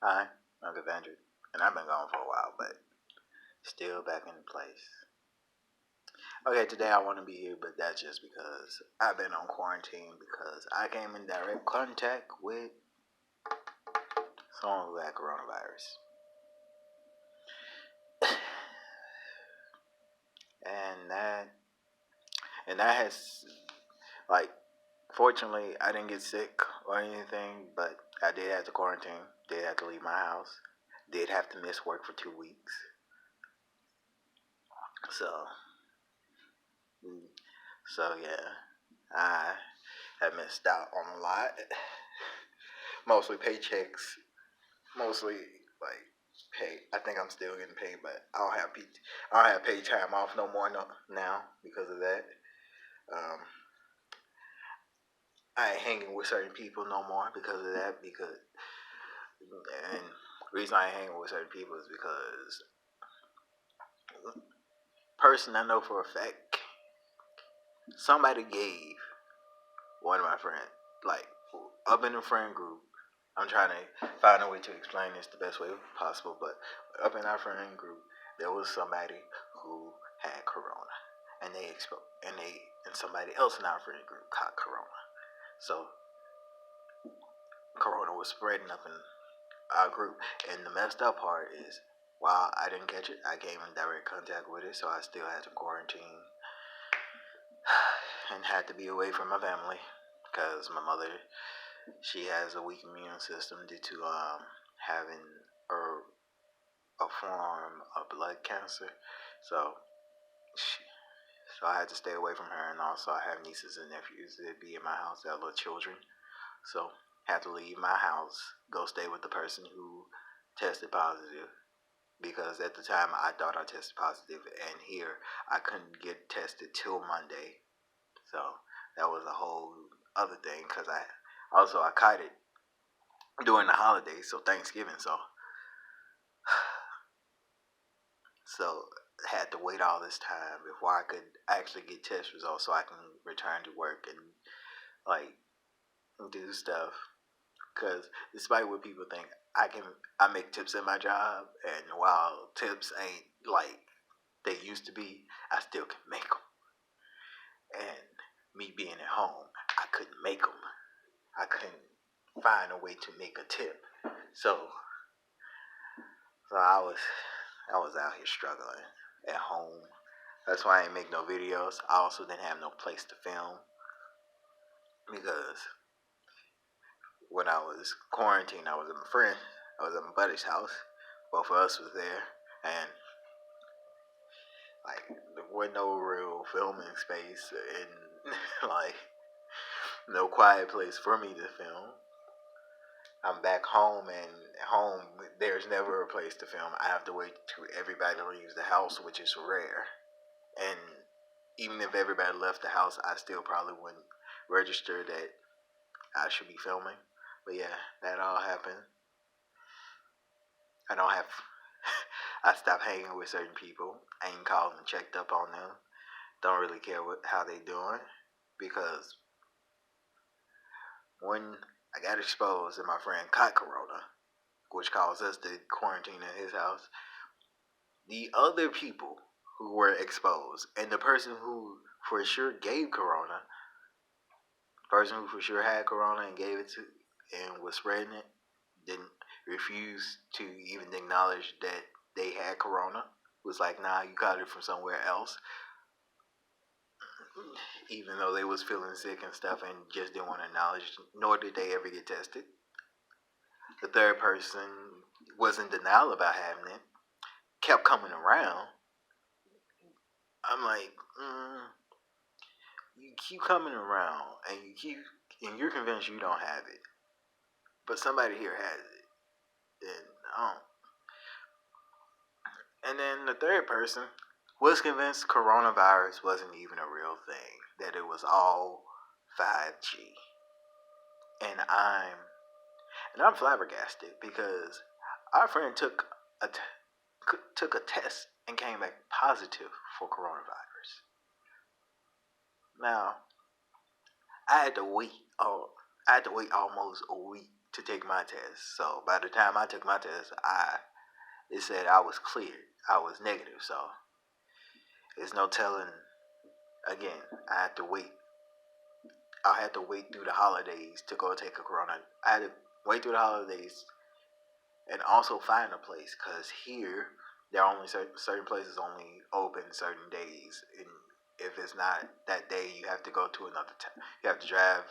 Hi, I'm Devendra, and I've been gone for a while, but still back in place. Okay, today I want to be here, but that's just because I've been on quarantine because I came in direct contact with someone who had coronavirus. And that has, like, fortunately I didn't get sick or anything, but I did have to quarantine, did have to leave my house, did have to miss work for 2 weeks. So yeah, I have missed out on a lot. Mostly paychecks, mostly like pay. I think I'm still getting paid, but I don't have paid time off no more now because of that. Um, I ain't hanging with certain people no more because of that. And the reason I ain't hanging with certain people is because person I know for a fact, somebody gave one of my friends, like, up in the friend group. I'm trying to find a way to explain this the best way possible, but up in our friend group, there was somebody who had corona, and and somebody else in our friend group caught corona. So corona was spreading up in our group, and the messed up part is, while I didn't catch it, I came in direct contact with it, so I still had to quarantine and had to be away from my family because my mother, she has a weak immune system due to having a form of blood cancer. So she, so I had to stay away from her, and also I have nieces and nephews that be in my house that are little children. So had to leave my house, go stay with the person who tested positive because at the time I thought I tested positive, and here I couldn't get tested till Monday. So that was a whole other thing because I caught it during the holidays, so Thanksgiving. So had to wait all this time before I could actually get test results so I can return to work and like do stuff. Cause despite what people think, I make tips at my job, and while tips ain't like they used to be, I still can make them. And me being at home, I couldn't make them. I couldn't find a way to make a tip. So I was out here struggling at home. That's why I ain't make no videos. I also didn't have no place to film because when I was quarantined, I was at my buddy's house. Both of us was there, and like there was no real filming space and like no quiet place for me to film. I'm back home, and home there's never a place to film. I have to wait till everybody leaves the house, which is rare. And even if everybody left the house, I still probably wouldn't register that I should be filming. But yeah, that all happened. I don't have. I stopped hanging with certain people. I ain't called and checked up on them. Don't really care how they doing because when I got exposed and my friend caught corona, which caused us to quarantine in his house, the other people who were exposed and the person who for sure gave corona, person who for sure had corona and gave it to and was spreading it, didn't refuse to even acknowledge that they had corona. Was like, nah, you got it from somewhere else. Even though they was feeling sick and stuff and just didn't want to acknowledge, nor did they ever get tested. The third person was in denial about having it, kept coming around. I'm like, you keep coming around and you're convinced you don't have it, but somebody here has it. Then I don't. And then the third person was convinced coronavirus wasn't even a real thing, that it was all 5G. And I'm flabbergasted because our friend took a test and came back positive for coronavirus. Now, I had to wait. I had to wait almost a week to take my test. So by the time I took my test, it said I was cleared. I was negative. So there's no telling. Again, I had to wait through the holidays to go take a corona. I had to wait through the holidays and also find a place, because here there are only certain places only open certain days, and if it's not that day, you have to go to another town. You have to drive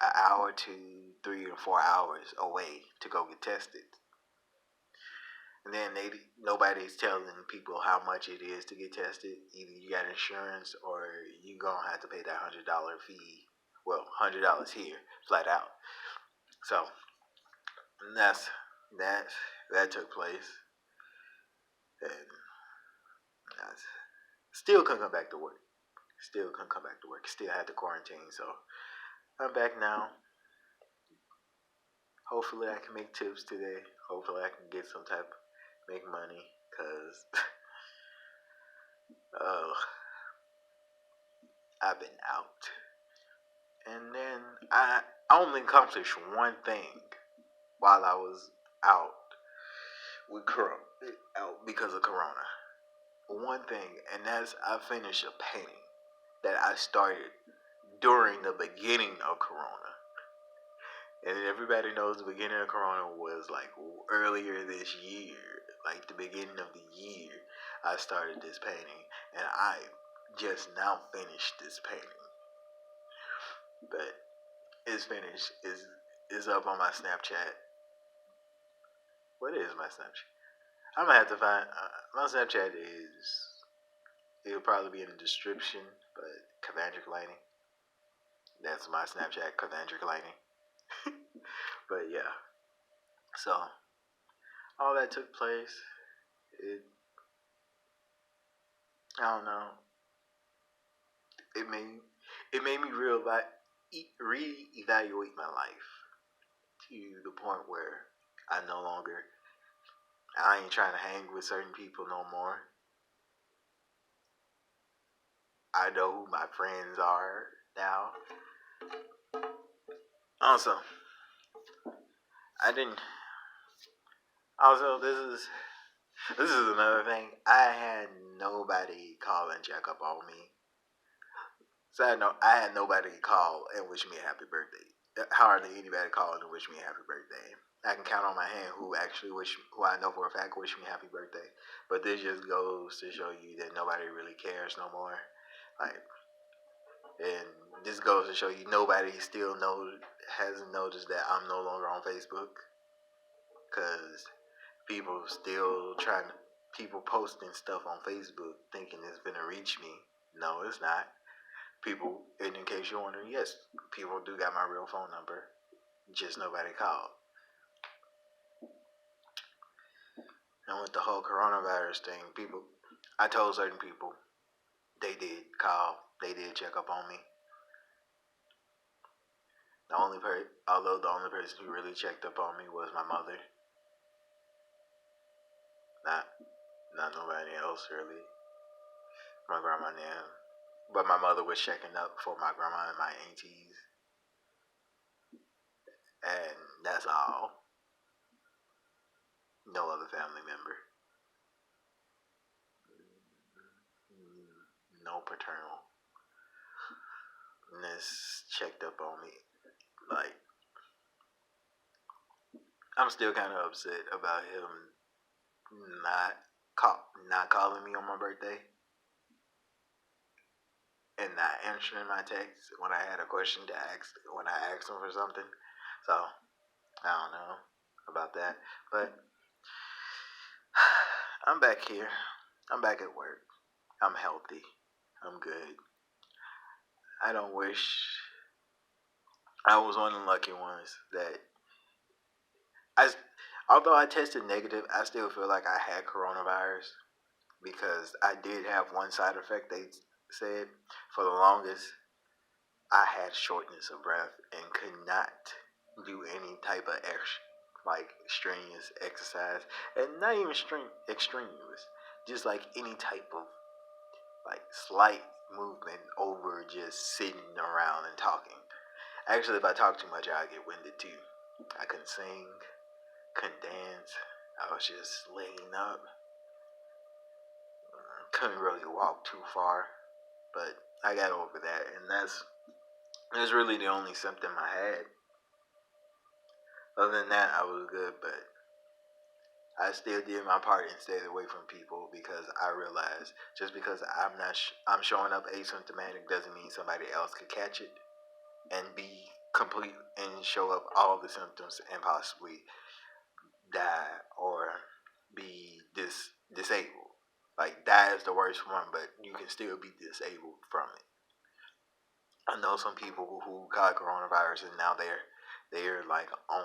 an hour to 3 or 4 hours away to go get tested. And then nobody's telling people how much it is to get tested. Either you got insurance or you gonna have to pay that $100 fee. Well, $100 here, flat out. So that's that took place, and I still couldn't come back to work. Still had to quarantine. So I'm back now. Hopefully I can make tips today. Hopefully I can get some type, make money, cause I've been out. And then I only accomplished one thing while I was out out because of Corona. One thing, and that's I finished a painting that I started during the beginning of Corona. And everybody knows the beginning of Corona was like earlier this year, like the beginning of the year. I started this painting, and I just now finished this painting. But it's finished. Is up on my Snapchat. What is my Snapchat? I'm gonna have to find. My Snapchat is. It'll probably be in the description, but Cavandric Lighting. That's my Snapchat, Cavandric Lighting. But yeah, so all that took place. I don't know. It made me reevaluate my life to the point where I ain't trying to hang with certain people no more. I know who my friends are now. Also, I didn't. Also, this is another thing. I had nobody call and check up on me. So I had nobody call and wish me a happy birthday. Hardly anybody called and wish me a happy birthday. I can count on my hand who I know for a fact wish me a happy birthday. But this just goes to show you that nobody really cares no more. Like, and this goes to show you nobody hasn't noticed that I'm no longer on Facebook, because people posting stuff on Facebook thinking it's gonna reach me. No, it's not. People, and in case you're wondering, yes, people do got my real phone number. Just nobody called. And with the whole coronavirus thing, I told certain people, they did call, they did check up on me. Although the only person who really checked up on me was my mother. Not nobody else really. My grandma now. But my mother was checking up for my grandma and my aunties. And that's all. No other family member. No paternal. Ness checked up on me. Like, I'm still kind of upset about him not calling me on my birthday and not answering my text when I had a question to ask, when I asked him for something. So I don't know about that, but I'm back here. I'm back at work. I'm healthy. I'm good. I don't wish I was one of the lucky ones that although I tested negative, I still feel like I had coronavirus, because I did have one side effect. They said for the longest I had shortness of breath and could not do any type of strenuous exercise, and not even extraneous, just like any type of slight movement over just sitting around and talking. Actually, if I talk too much, I get winded too. I couldn't sing, couldn't dance. I was just laying up. Couldn't really walk too far, but I got over that, and that's really the only symptom I had. Other than that, I was good, but I still did my part and stayed away from people because I realized just because I'm showing up asymptomatic doesn't mean somebody else could catch it and be complete and show up all the symptoms and possibly die or be disabled. Like die is the worst one, but you can still be disabled from it. I know some people who got coronavirus and now they're like on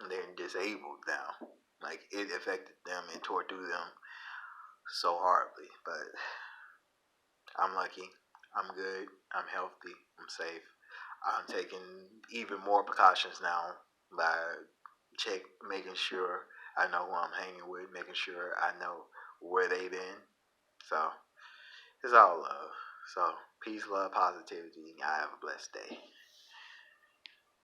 they're disabled now. Like it affected them and tore through them so horribly. But I'm lucky. I'm good. I'm healthy. I'm safe. I'm taking even more precautions now by making sure I know who I'm hanging with, making sure I know where they've been. So it's all love. So peace, love, positivity. I have a blessed day.